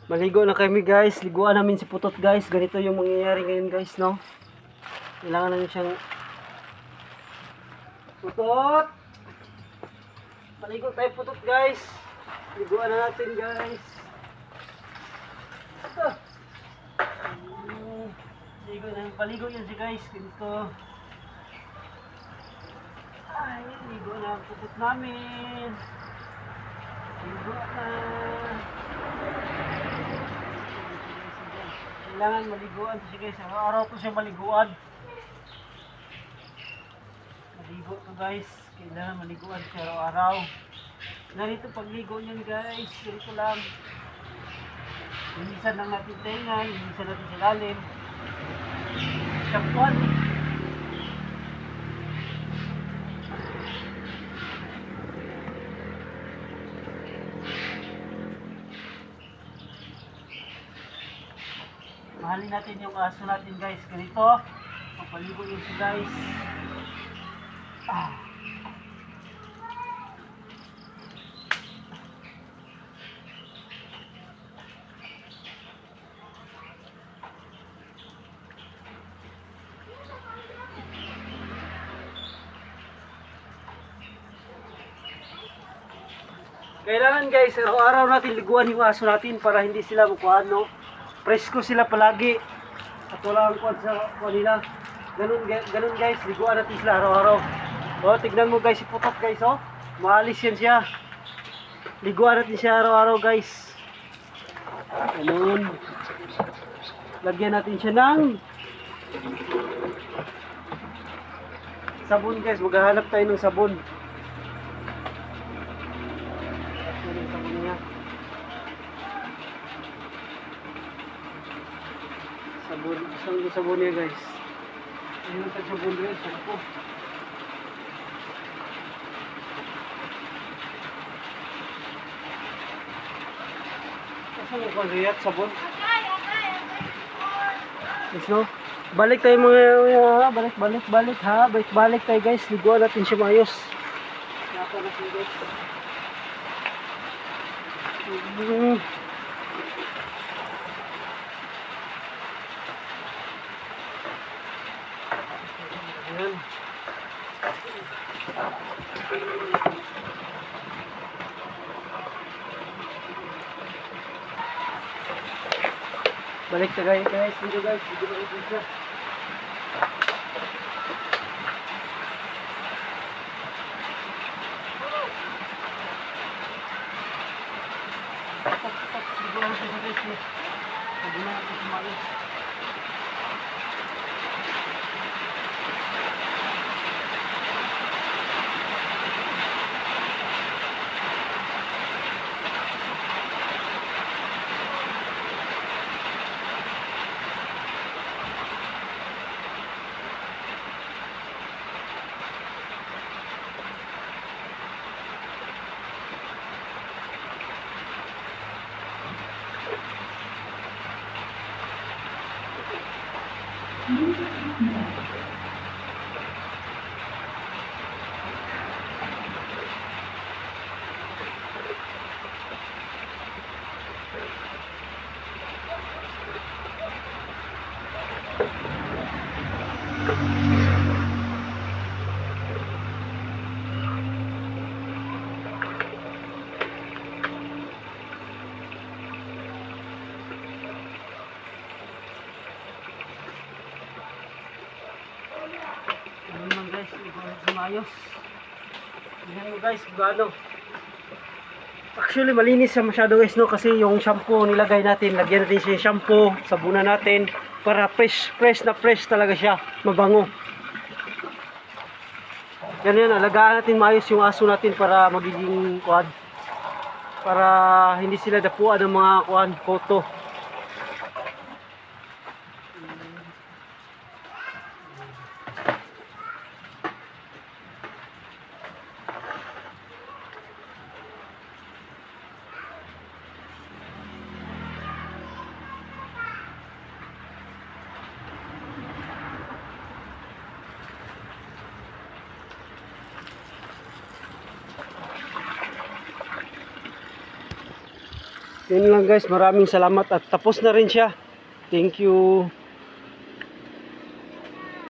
Maligo na kami guys. Liguan namin si Putot guys. Ganito yung mangyayari ngayon guys, no? Kailangan namin siyang... Putot! Maligo tayo Putot guys. Liguan na natin guys. Ligo na. Paligo yan si guys. Ganito. Ay, ligo na ang Putot namin. Ligo na. Kailangan maliguan siya guys. Araw-araw to siya maliguan. Maligo to guys. Kailangan maliguan siya araw-araw. Ganito pagligo niyan guys. Ganito lang. Hinisan lang natin tenga. Hinisan natin sa lalim. Shampoo. Mahalin natin yung aso natin guys. Ganito. Papaligo yun si guys. Kailangan guys, araw-araw natin liguan yung aso natin para hindi sila makuhaan, no? Presko sila palagi. At wala ang kuwan sa kanila. Ganun guys, liguan natin sila araw-araw. O, tignan mo guys si Putot guys, oh. Maalis yan siya. Liguan natin siya araw-araw guys. Ganun. Lagyan natin siya ng sabon guys. Maghahanap tayo ng sabon. Sabon, isang sabon niya guys. Ayun ang sabon guys, ako. Saan ang riyat sabon? Yes, no? Balik tayo mga, balik ha. Balik tayo guys. Liguan natin siya maayos. Napa natin guys. Ayan. Balik tayo guys. Dito guys. Dito siya. Dito lang siya guys. Dito lang siya sumayos. Ayun guys, maayos. Tingnan mo guys, gano. Actually malinis siya masyado guys, no, kasi yung shampoo nilagay natin, lagyan natin siya shampoo, sabunan natin para fresh talaga siya, mabango. Ganyan, alagaan natin maayos yung aso natin para magiging kuwan, para hindi sila dapuan ng mga kuwan, koto. Yun lang guys, maraming salamat at tapos na rin siya. Thank you.